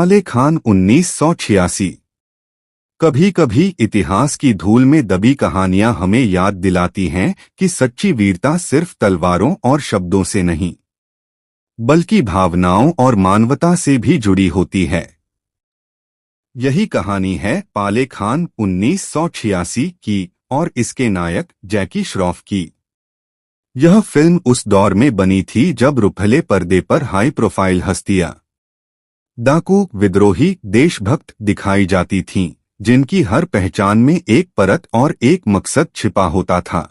पाले खान 1986। कभी कभी इतिहास की धूल में दबी कहानियां हमें याद दिलाती हैं कि सच्ची वीरता सिर्फ तलवारों और शब्दों से नहीं, बल्कि भावनाओं और मानवता से भी जुड़ी होती है। यही कहानी है पाले खान 1986 की और इसके नायक जैकी श्रॉफ की। यह फिल्म उस दौर में बनी थी जब रुपहले पर्दे पर हाई प्रोफाइल हस्तियां, डाकू, विद्रोही, देशभक्त दिखाई जाती थीं, जिनकी हर पहचान में एक परत और एक मकसद छिपा होता था।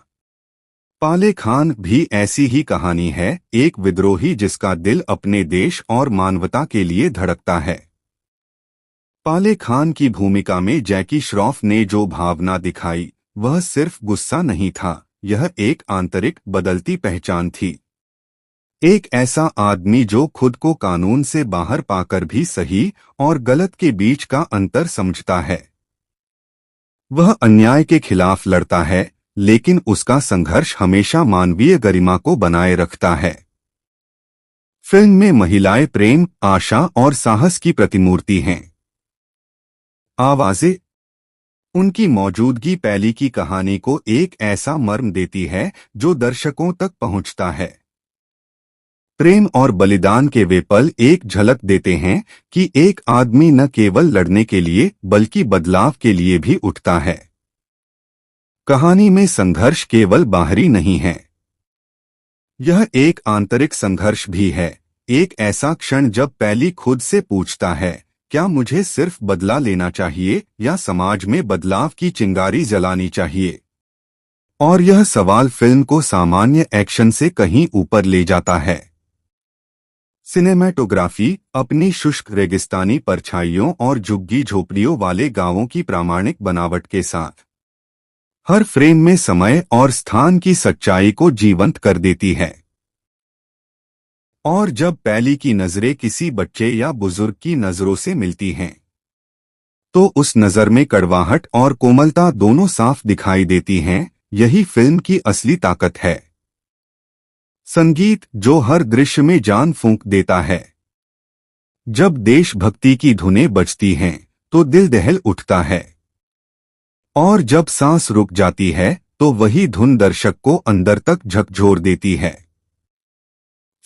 पाले खान भी ऐसी ही कहानी है, एक विद्रोही जिसका दिल अपने देश और मानवता के लिए धड़कता है। पाले खान की भूमिका में जैकी श्रॉफ ने जो भावना दिखाई वह सिर्फ गुस्सा नहीं था, यह एक आंतरिक बदलती पहचान थी। एक ऐसा आदमी जो खुद को कानून से बाहर पाकर भी सही और गलत के बीच का अंतर समझता है। वह अन्याय के खिलाफ लड़ता है, लेकिन उसका संघर्ष हमेशा मानवीय गरिमा को बनाए रखता है। फिल्म में महिलाएं प्रेम, आशा और साहस की प्रतिमूर्ति हैं। आवाजें, उनकी मौजूदगी पैली की कहानी को एक ऐसा मर्म देती है जो दर्शकों तक पहुंचता है। प्रेम और बलिदान के वे पल एक झलक देते हैं कि एक आदमी न केवल लड़ने के लिए बल्कि बदलाव के लिए भी उठता है। कहानी में संघर्ष केवल बाहरी नहीं है, यह एक आंतरिक संघर्ष भी है। एक ऐसा क्षण जब पैली खुद से पूछता है, क्या मुझे सिर्फ बदला लेना चाहिए या समाज में बदलाव की चिंगारी जलानी चाहिए? और यह सवाल फिल्म को सामान्य एक्शन से कहीं ऊपर ले जाता है। सिनेमैटोग्राफी अपनी शुष्क रेगिस्तानी परछाइयों और झुग्गी झोपड़ियों वाले गांवों की प्रामाणिक बनावट के साथ हर फ्रेम में समय और स्थान की सच्चाई को जीवंत कर देती है। और जब पैली की नजरें किसी बच्चे या बुजुर्ग की नजरों से मिलती हैं, तो उस नजर में कड़वाहट और कोमलता दोनों साफ दिखाई देती हैं। यही फिल्म की असली ताकत है। संगीत जो हर दृश्य में जान फूंक देता है। जब देशभक्ति की धुनें बजती हैं तो दिल दहल उठता है, और जब सांस रुक जाती है तो वही धुन दर्शक को अंदर तक झकझोर देती है।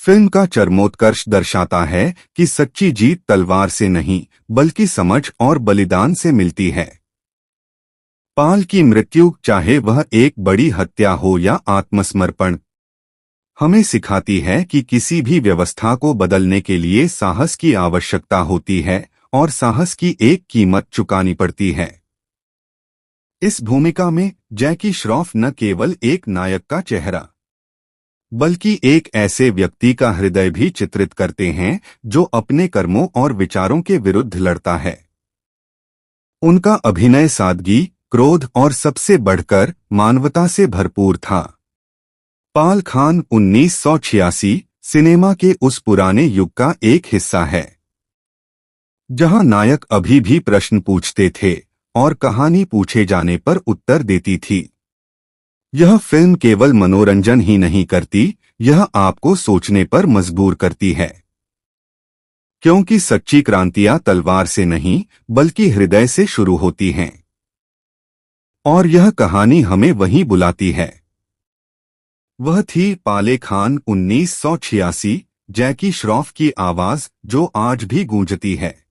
फिल्म का चरमोत्कर्ष दर्शाता है कि सच्ची जीत तलवार से नहीं बल्कि समझ और बलिदान से मिलती है। पाल की मृत्यु, चाहे वह एक बड़ी हत्या हो या आत्मसमर्पण, हमें सिखाती है कि किसी भी व्यवस्था को बदलने के लिए साहस की आवश्यकता होती है और साहस की एक कीमत चुकानी पड़ती है। इस भूमिका में जैकी श्रॉफ न केवल एक नायक का चेहरा बल्कि एक ऐसे व्यक्ति का हृदय भी चित्रित करते हैं जो अपने कर्मों और विचारों के विरुद्ध लड़ता है। उनका अभिनय सादगी, क्रोध और सबसे बढ़कर मानवता से भरपूर था। पाल खान 1986 सिनेमा के उस पुराने युग का एक हिस्सा है जहां नायक अभी भी प्रश्न पूछते थे और कहानी पूछे जाने पर उत्तर देती थी। यह फिल्म केवल मनोरंजन ही नहीं करती, यह आपको सोचने पर मजबूर करती है। क्योंकि सच्ची क्रांतियां तलवार से नहीं बल्कि हृदय से शुरू होती हैं। और यह कहानी हमें वहीं बुलाती है। वह थी पाले खान 1986, जैकी श्रॉफ की आवाज जो आज भी गूंजती है।